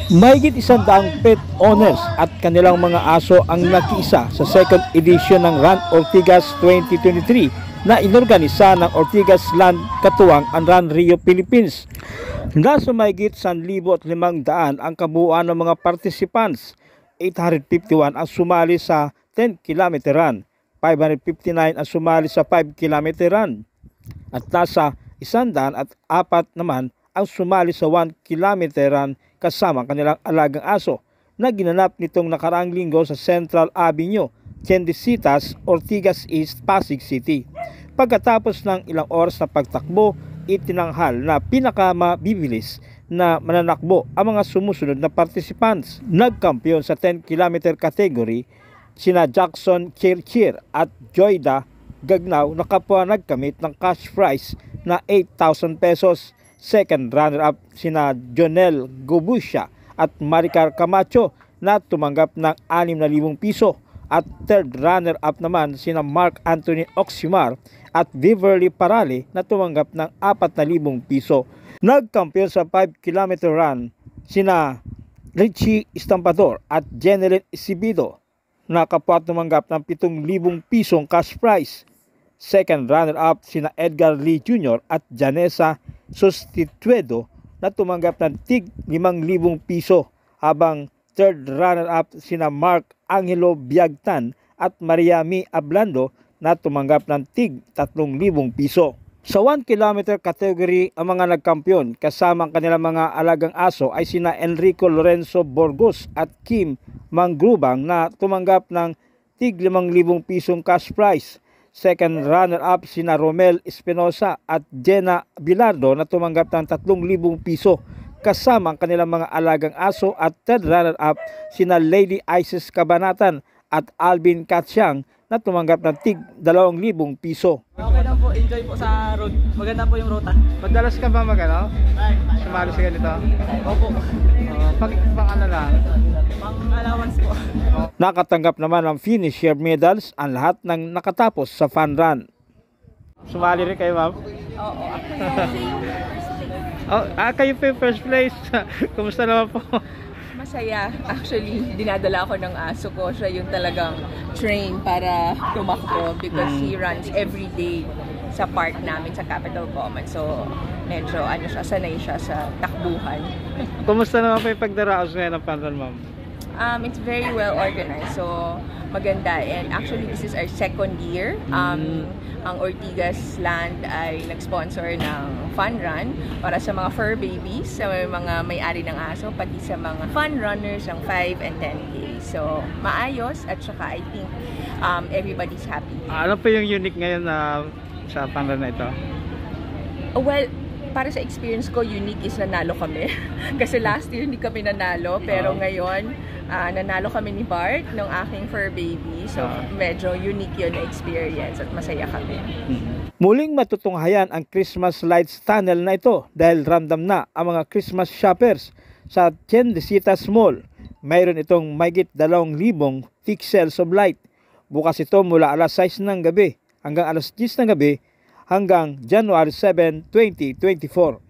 Mahigit 100 pet owners at kanilang mga aso ang nakiisa sa second edition ng Run Ortigas 2023 na inorganisa ng Ortigas Land Katuwang ang Run Rio Philippines. Nasa mahigit 1,500 ang kabuuan ng mga participants. 851 ang sumali sa 10 km run, 559 ang sumali sa 5 km run, at nasa 104 naman ang sumali sa 1 km run kasama kanilang alagang aso na ginanap nitong nakaraang linggo sa Central Avenue, Tiendesitas, Ortigas East, Pasig City. Pagkatapos ng ilang oras na pagtakbo, itinanghal na pinakamabibilis na mananakbo ang mga sumusunod na participants. Nagkampiyon sa 10 km category sina Jackson Kirkir at Joyda Gagnaw na kapwa nagkamit ng cash prize na 8,000 pesos. Second runner-up sina Jonel Gobusha at Maricar Camacho na tumanggap ng 6,000 piso. At third runner-up naman sina Mark Anthony Oximar at Beverly Parale na tumanggap ng 4,000 piso. Nagkampiyon sa 5 km run sina Richie Estampador at Jeneline Isibido na kapwa tumanggap ng 7,000 pisong cash prize. Second runner-up sina Edgar Lee Jr. at Janessa Sustituedo na tumanggap ng tig 5,000 piso, habang third runner-up sina Mark Angelo Biagtan at Maria Mi Ablando na tumanggap ng tig 3,000 piso. Sa 1 km category, ang mga nagkampiyon kasama ang kanilang mga alagang aso ay sina Enrico Lorenzo Borgos at Kim Mangrubang na tumanggap ng tig 5,000 pisong cash prize. Second runner-up sina Romel Espinosa at Jenna Bilardo na tumanggap ng 3,000 piso kasama ang kanilang mga alagang aso, at third runner-up sina Lady Isis Cabanatan at Alvin Katsyang na tumanggap ng tig 2,000 piso. Okay lang po, enjoy po sa road. Maganda po yung ruta. Madalas ka ba sumali sa ganito? Opo. Pang ano lang? Pang allowance po. Nakatanggap naman ng finisher medals ang lahat ng nakatapos sa fun run. Sumali rin kayo, ma'am? Oo. Kayo pa yung first place. Kumusta naman po? Masaya. Actually, dinadala ako ng aso ko. Siya yung talagang train para tumakbo because he runs every day sa park namin sa Capitol Common. So, medyo sanay siya sa takbuhan. Kumusta naman po yung pagdaraos ngayon ng fun run, ma'am? It's very well organized. So, maganda. And actually, this is our second year. Ang Ortigas Land ay nag-sponsor ng fun run para sa mga fur babies, sa mga may-ari ng aso, pati sa mga fun runners ng 5 and 10K. So, maayos at saka I think everybody's happy. Ano po yung unique ngayon sa fun run na ito? Well, para sa experience ko, unique is nanalo kami. Kasi last year hindi kami nanalo, pero ngayon nanalo kami ni Bart ng aking fur baby. So medyo unique yun na experience at masaya kami. Muling matutunghayan ang Christmas Lights Tunnel na ito dahil random na ang mga Christmas shoppers sa Tiendesitas Mall. Mayroon itong mahigit 2,000 pixels of light. Bukas ito mula alas 6 ng gabi hanggang alas 10 ng gabi hanggang January 7, 2024.